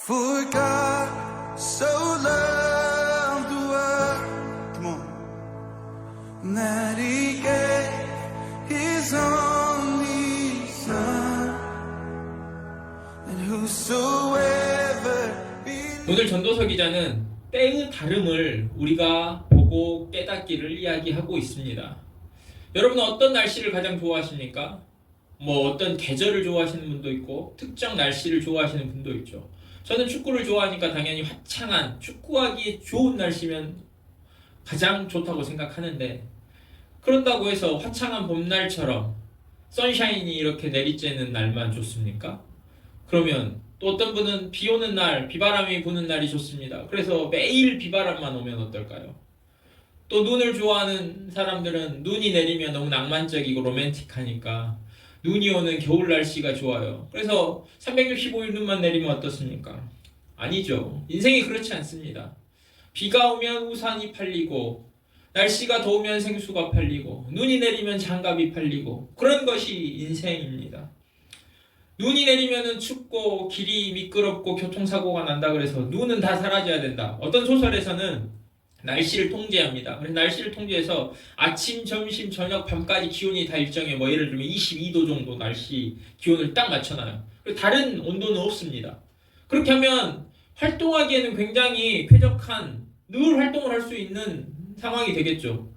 For God so loved the world, come on, that He gave His only Son, and whosoever 오늘 전도서 기자는 때의 다름을 우리가 보고 깨닫기를 이야기하고 있습니다. 여러분은 어떤 날씨를 가장 좋아하십니까? 어떤 계절을 좋아하시는 분도 있고 특정 날씨를 좋아하시는 분도 있죠. 저는 축구를 좋아하니까 당연히 화창한 축구하기 좋은 날씨면 가장 좋다고 생각하는데, 그런다고 해서 화창한 봄날처럼 선샤인이 이렇게 내리쬐는 날만 좋습니까? 그러면 또 어떤 분은 비 오는 날, 비바람이 부는 날이 좋습니다. 그래서 매일 비바람만 오면 어떨까요? 또 눈을 좋아하는 사람들은 눈이 내리면 너무 낭만적이고 로맨틱하니까 눈이 오는 겨울 날씨가 좋아요. 그래서 365일 눈만 내리면 어떻습니까? 아니죠. 인생이 그렇지 않습니다. 비가 오면 우산이 팔리고, 날씨가 더우면 생수가 팔리고, 눈이 내리면 장갑이 팔리고, 그런 것이 인생입니다. 눈이 내리면 춥고 길이 미끄럽고 교통사고가 난다 그래서 눈은 다 사라져야 된다. 어떤 소설에서는 날씨를 통제합니다. 그래서 날씨를 통제해서 아침, 점심, 저녁, 밤까지 기온이 다 일정해. 예를 들면 22도 정도 날씨 기온을 딱 맞춰놔요. 그리고 다른 온도는 없습니다. 그렇게 하면 활동하기에는 굉장히 쾌적한, 늘 활동을 할 수 있는 상황이 되겠죠.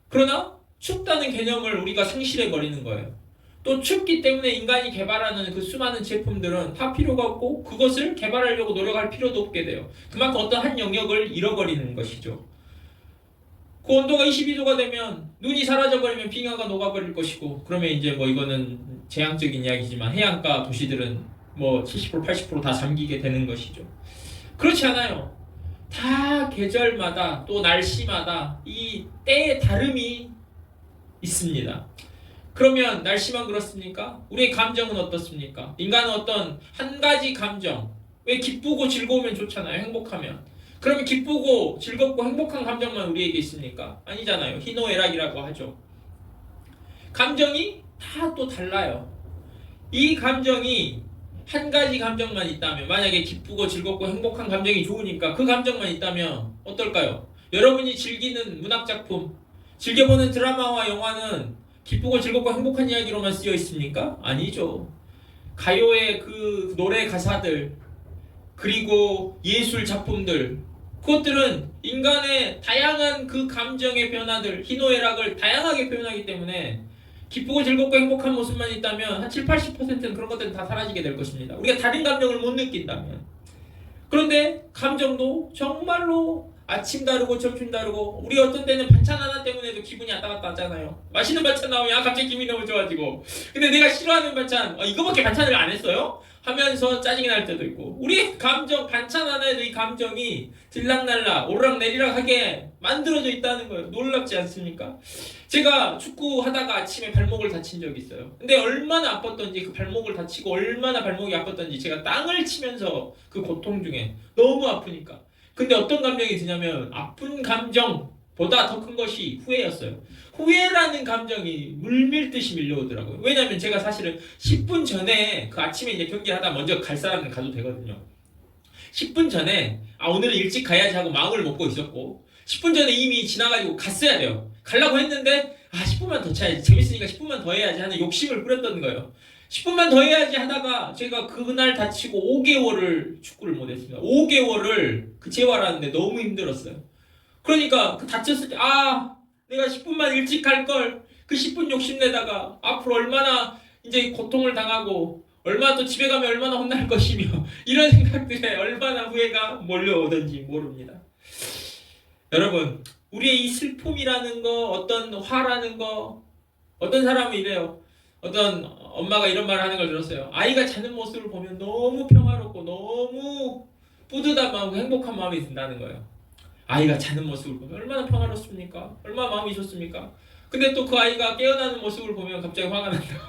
그러나 춥다는 개념을 우리가 상실해 버리는 거예요. 또 춥기 때문에 인간이 개발하는 그 수많은 제품들은 다 필요가 없고 그것을 개발하려고 노력할 필요도 없게 돼요. 그만큼 어떤 한 영역을 잃어버리는 것이죠. 그 온도가 22도가 되면 눈이 사라져버리면 빙하가 녹아버릴 것이고, 그러면 이제 이거는 재앙적인 이야기지만 해안가 도시들은 70% 80% 다 잠기게 되는 것이죠. 그렇지 않아요. 다 계절마다 또 날씨마다 이 때의 다름이 있습니다. 그러면 날씨만 그렇습니까? 우리의 감정은 어떻습니까? 인간은 어떤 한 가지 감정, 왜 기쁘고 즐거우면 좋잖아요. 행복하면. 그러면 기쁘고 즐겁고 행복한 감정만 우리에게 있습니까? 아니잖아요. 희노애락이라고 하죠. 감정이 다 또 달라요. 이 감정이 한 가지 감정만 있다면, 만약에 기쁘고 즐겁고 행복한 감정이 좋으니까 그 감정만 있다면 어떨까요? 여러분이 즐기는 문학작품, 즐겨보는 드라마와 영화는 기쁘고 즐겁고 행복한 이야기로만 쓰여 있습니까? 아니죠. 가요의 그 노래 가사들, 그리고 예술 작품들, 그것들은 인간의 다양한 그 감정의 변화들, 희노애락을 다양하게 표현하기 때문에 기쁘고 즐겁고 행복한 모습만 있다면 한 7, 80%는 그런 것들은 다 사라지게 될 것입니다. 우리가 다른 감정을 못 느낀다면. 그런데 감정도 정말로 아침 다르고 점심 다르고, 우리 어떤 때는 반찬 하나 때문에도 기분이 왔다 갔다 하잖아요. 맛있는 반찬 나오면 갑자기 기분이 너무 좋아지고, 근데 내가 싫어하는 반찬, 이거밖에 반찬을 안 했어요? 하면서 짜증이 날 때도 있고, 우리 감정, 반찬 하나에도 이 감정이 들락날락 오르락내리락하게 만들어져 있다는 거예요. 놀랍지 않습니까? 제가 축구하다가 아침에 발목을 다친 적이 있어요. 근데 얼마나 아팠던지, 그 발목을 다치고 얼마나 발목이 아팠던지 제가 땅을 치면서 그 고통 중에 너무 아프니까. 근데 어떤 감정이 드냐면 아픈 감정보다 더 큰 것이 후회였어요. 후회라는 감정이 물밀듯이 밀려오더라고요. 왜냐면 제가 사실은 10분 전에, 그 아침에 이제 경기를 하다 먼저 갈 사람은 가도 되거든요. 10분 전에 오늘은 일찍 가야지 하고 마음을 먹고 있었고, 10분 전에 이미 지나가지고 갔어야 돼요. 가려고 했는데 10분만 더 차야지, 재밌으니까 10분만 더 해야지 하는 욕심을 부렸던 거예요. 10분만 더 해야지 하다가 제가 그날 다치고 5개월을 축구를 못했습니다. 5개월을 그 재활하는데 너무 힘들었어요. 그러니까 그 다쳤을 때 내가 10분만 일찍 갈걸, 그 10분 욕심내다가 앞으로 얼마나 이제 고통을 당하고 얼마나 또 집에 가면 얼마나 혼날 것이며 이런 생각들에 얼마나 후회가 몰려오던지 모릅니다. 여러분, 우리의 이 슬픔이라는 거, 어떤 화라는 거, 어떤 사람은 이래요. 어떤 엄마가 이런 말을 하는 걸 들었어요. 아이가 자는 모습을 보면 너무 평화롭고 너무 뿌듯한 마음과 행복한 마음이 든다는 거예요. 아이가 자는 모습을 보면 얼마나 평화롭습니까? 얼마나 마음이 좋습니까? 근데 또 그 아이가 깨어나는 모습을 보면 갑자기 화가 난다고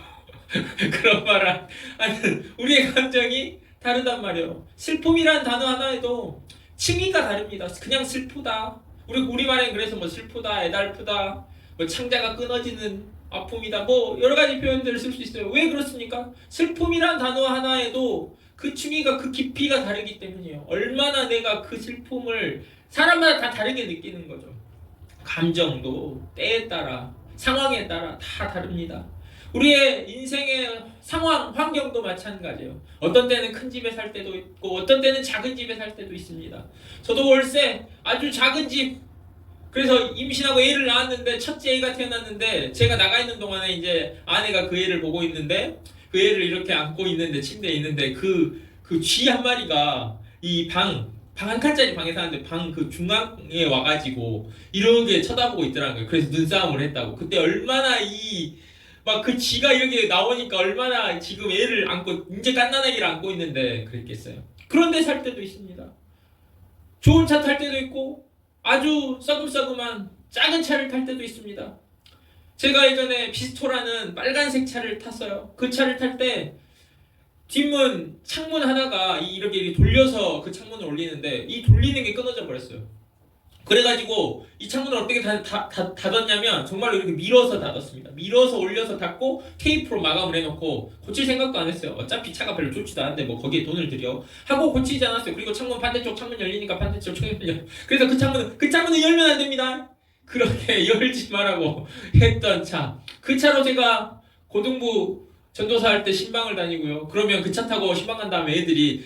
그런 말을 하는, 우리의 감정이 다르단 말이에요. 슬픔이란 단어 하나에도 층위가 다릅니다. 그냥 슬프다, 우리말엔 그래서 슬프다, 애달프다, 창자가 끊어지는 아픔이다, 여러 가지 표현들을 쓸 수 있어요. 왜 그렇습니까? 슬픔이란 단어 하나에도 그 충이가 그 깊이가 다르기 때문이에요. 얼마나 내가 그 슬픔을 사람마다 다 다르게 느끼는 거죠. 감정도 때에 따라 상황에 따라 다 다릅니다. 우리의 인생의 상황, 환경도 마찬가지예요. 어떤 때는 큰 집에 살 때도 있고 어떤 때는 작은 집에 살 때도 있습니다. 저도 월세 아주 작은 집, 그래서 임신하고 애를 낳았는데 첫째 애가 태어났는데 제가 나가 있는 동안에 이제 아내가 그 애를 보고 있는데 그 애를 이렇게 안고 있는데 침대에 있는데 그 쥐 한 마리가 이 방 한 칸짜리 방에 사는데 방 그 중앙에 와가지고 이렇게 쳐다보고 있더라는 거예요. 그래서 눈싸움을 했다고. 그때 얼마나 막 그 쥐가 이렇게 나오니까 얼마나 지금 애를 안고 이제 갓난아기를 안고 있는데 그랬겠어요. 그런데 살 때도 있습니다. 좋은 차 탈 때도 있고 아주 싸금싸금한 작은 차를 탈 때도 있습니다. 제가 예전에 비스토라는 빨간색 차를 탔어요. 그 차를 탈 때 뒷문 창문 하나가 이렇게 돌려서 그 창문을 올리는데 이 돌리는 게 끊어져 버렸어요. 그래가지고 이 창문을 어떻게 닫았냐면 정말로 이렇게 밀어서 닫았습니다. 밀어서 올려서 닫고 테이프로 마감을 해놓고 고칠 생각도 안 했어요. 어차피 차가 별로 좋지도 않은데 뭐 거기에 돈을 들여 하고 고치지 않았어요. 그리고 창문 반대쪽 창문 열리니까 반대쪽 창문 열려. 그래서 그 창문을 열면 안 됩니다. 그렇게 열지 말라고 했던 차. 그 차로 제가 고등부 전도사 할 때 신방을 다니고요. 그러면 그 차 타고 신방 간 다음에 애들이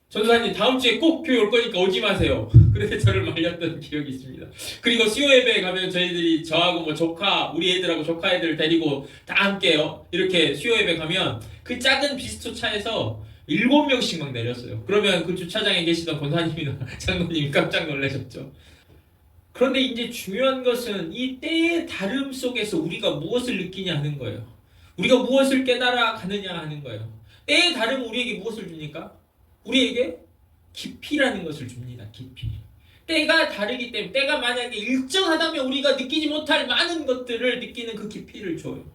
전도사님 다음 주에 꼭 교회 올 거니까 오지 마세요. 그래서 저를 말렸던 기억이 있습니다. 그리고 수요 예배에 가면 저희들이 저하고 뭐 조카, 우리 애들하고 조카 애들 데리고 다 함께요. 이렇게 수요 예배 가면 그 작은 비스토 차에서 7명씩 막 내렸어요. 그러면 그 주차장에 계시던 권사님이나 장로님이 깜짝 놀라셨죠. 그런데 이제 중요한 것은 이 때의 다름 속에서 우리가 무엇을 느끼냐 하는 거예요. 우리가 무엇을 깨달아 가느냐 하는 거예요. 때의 다름은 우리에게 무엇을 줍니까? 우리에게 깊이라는 것을 줍니다. 깊이. 때가 다르기 때문에 때가 만약에 일정하다면 우리가 느끼지 못할 많은 것들을 느끼는 그 깊이를 줘요.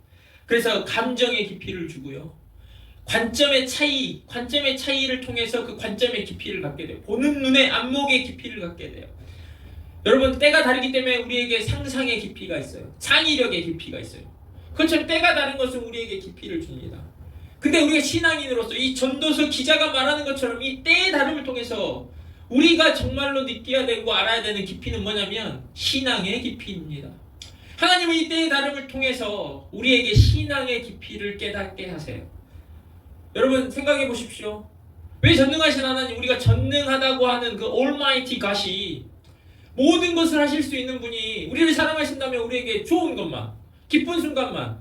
그래서 감정의 깊이를 주고요. 관점의 차이를 통해서 그 관점의 깊이를 갖게 돼요. 보는 눈의 안목의 깊이를 갖게 돼요. 여러분, 때가 다르기 때문에 우리에게 상상의 깊이가 있어요. 창의력의 깊이가 있어요. 그것처럼 때가 다른 것은 우리에게 깊이를 줍니다. 근데 우리가 신앙인으로서 이 전도서 기자가 말하는 것처럼 이 때의 다름을 통해서 우리가 정말로 느껴야 되고 알아야 되는 깊이는 뭐냐면 신앙의 깊이입니다. 하나님은 이 때의 다름을 통해서 우리에게 신앙의 깊이를 깨닫게 하세요. 여러분 생각해 보십시오. 왜 전능하신 하나님, 우리가 전능하다고 하는 그 Almighty God이 모든 것을 하실 수 있는 분이 우리를 사랑하신다면 우리에게 좋은 것만, 기쁜 순간만,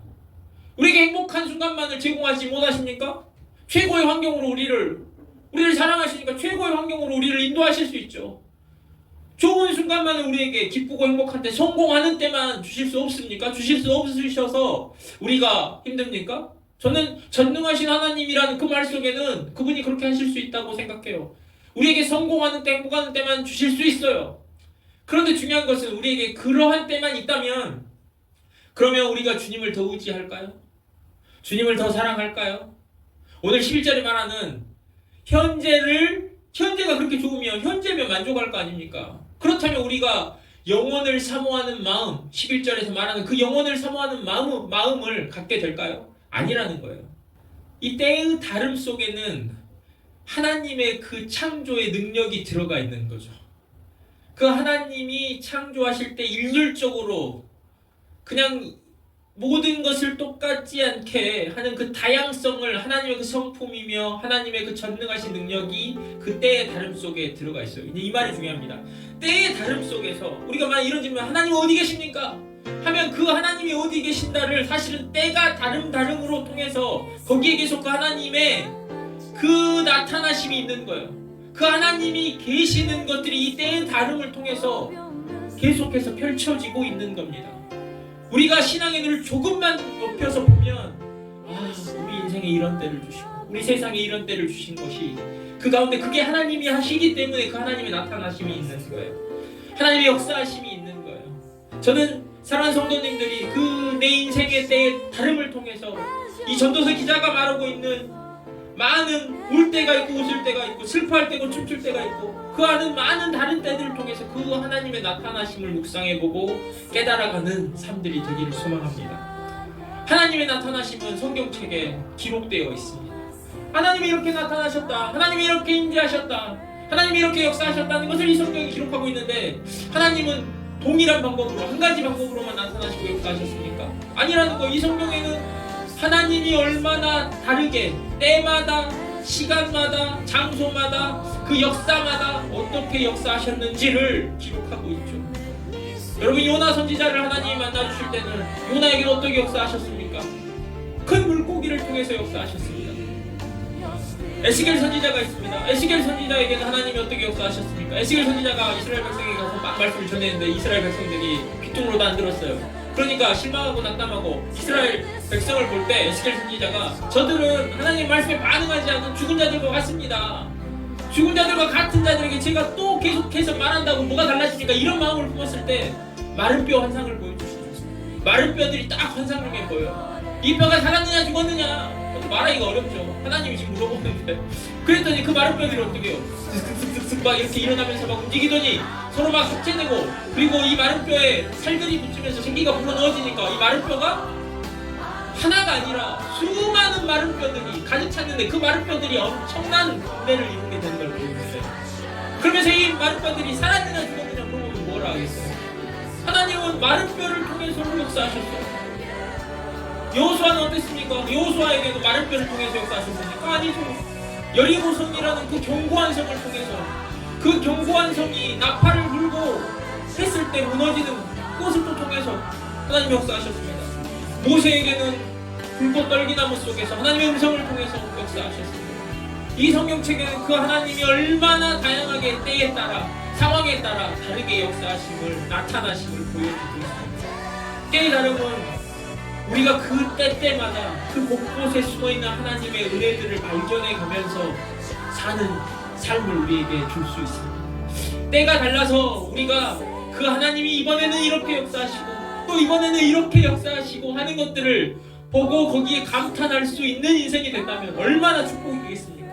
우리에게 행복한 순간만을 제공하지 못하십니까? 최고의 환경으로 우리를 사랑하시니까 최고의 환경으로 우리를 인도하실 수 있죠. 좋은 순간만을 우리에게 기쁘고 행복한 때, 성공하는 때만 주실 수 없습니까? 주실 수 없으셔서 우리가 힘듭니까? 저는 전능하신 하나님이라는 그 말 속에는 그분이 그렇게 하실 수 있다고 생각해요. 우리에게 성공하는 때, 행복하는 때만 주실 수 있어요. 그런데 중요한 것은 우리에게 그러한 때만 있다면 그러면 우리가 주님을 더 의지할까요? 주님을 더 사랑할까요? 오늘 11절에 말하는 현재가 그렇게 좋으면 현재면 만족할 거 아닙니까? 그렇다면 우리가 영원을 사모하는 마음, 11절에서 말하는 그 영원을 사모하는 마음을 갖게 될까요? 아니라는 거예요. 이 때의 다름 속에는 하나님의 그 창조의 능력이 들어가 있는 거죠. 그 하나님이 창조하실 때 일률적으로 그냥 모든 것을 똑같지 않게 하는 그 다양성을, 하나님의 그 성품이며 하나님의 그 전능하신 능력이 그 때의 다름 속에 들어가 있어요. 이 말이 중요합니다. 때의 다름 속에서 우리가 만약 이런 질문, 하나님 어디 계십니까? 하면 그 하나님이 어디 계신다를 사실은 때가 다름으로 통해서 거기에 계속 그 하나님의 그 나타나심이 있는 거예요. 그 하나님이 계시는 것들이 이 때의 다름을 통해서 계속해서 펼쳐지고 있는 겁니다. 우리가 신앙의 눈을 조금만 높여서 보면 우리 인생에 이런 때를 주시고 우리 세상에 이런 때를 주신 것이 그 가운데 그게 하나님이 하시기 때문에 그 하나님의 나타나심이 있는 거예요. 하나님의 역사하심이 있는 거예요. 저는 사랑하는 성도님들이 그 내 인생의 때의 다름을 통해서 이 전도서 기자가 말하고 있는 많은 울 때가 있고 웃을 때가 있고 슬퍼할 때고 춤출 때가 있고 그 하는 많은 다른 때들을 통해서 그 하나님의 나타나심을 묵상해보고 깨달아가는 삶들이 되기를 소망합니다. 하나님의 나타나심은 성경책에 기록되어 있습니다. 하나님이 이렇게 나타나셨다, 하나님이 이렇게 임재하셨다, 하나님이 이렇게 역사하셨다는 것을 이 성경이 기록하고 있는데, 하나님은 동일한 방법으로, 한 가지 방법으로만 나타나시고 역사하셨습니까? 아니라는 거. 이 성경에는 하나님이 얼마나 다르게 때마다, 시간마다, 장소마다, 그 역사마다 어떻게 역사하셨는지를 기록하고 있죠. 여러분, 요나 선지자를 하나님이 만나주실 때는 요나에게 어떻게 역사하셨습니까? 큰 물고기를 통해서 역사하셨습니다. 에스겔 선지자가 있습니다. 에스겔 선지자에게는 하나님이 어떻게 역사하셨습니까? 에스겔 선지자가 이스라엘 백성에게 가서 막 말씀을 전했는데 이스라엘 백성들이 귀뚱으로도 안 들었어요. 그러니까 실망하고 낙담하고 이스라엘 백성을 볼 때 에스겔 선지자가 저들은 하나님 말씀에 반응하지 않는 죽은 자들과 같습니다. 죽은 자들과 같은 자들에게 제가 또 계속해서 말한다고 뭐가 달라집니까? 이런 마음을 품었을 때 마른 뼈 환상을 보여주셨습니다. 마른 뼈들이 딱 환상 중에 보여요. 이 뼈가 살았느냐 죽었느냐 말하기가 어렵죠. 하나님이 지금 물어보는데. 그랬더니 그 마른 뼈들이 어떻게 해요? 슥슥슥슥 막 이렇게 일어나면서 막 움직이더니 서로 막 합체되고, 그리고 이 마른 뼈에 살들이 붙으면서 생기가 불어넣어지니까 이 마른 뼈가 하나가 아니라 수많은 마른 뼈들이 가득 찼는데, 그 마른 뼈들이 엄청난 군대를 이루게 되는 걸 보여주세요. 그러면서 이 마른 뼈들이 살았느냐 죽었느냐 물어보면 뭐라 하겠어요? 하나님은 마른 뼈를 통해서 역사하셨어요. 여호수아는 어땠습니까? 여호수아에게도 마른 뼈를 통해서 역사하셨습니까? 아니죠. 여리고성이라는 그 견고한 성을 통해서, 그 견고한 성이 나팔을 불고 했을 때 무너지는 그것을 또 통해서 하나님 역사하셨습니다. 모세에게는 불꽃 떨기나무 속에서 하나님의 음성을 통해서 역사하셨습니다. 이 성경책에는 그 하나님이 얼마나 다양하게 때에 따라, 상황에 따라 다르게 역사하심을, 나타나심을 보여주고 있습니다. 때의 다름은 우리가 그 때때마다 그 곳곳에 숨어있는 하나님의 은혜들을 발견해 가면서 사는 삶을 우리에게 줄 수 있습니다. 때가 달라서 우리가 그 하나님이 이번에는 이렇게 역사하시고 또 이번에는 이렇게 역사하시고 하는 것들을 보고 거기에 감탄할 수 있는 인생이 된다면 얼마나 축복이겠습니까?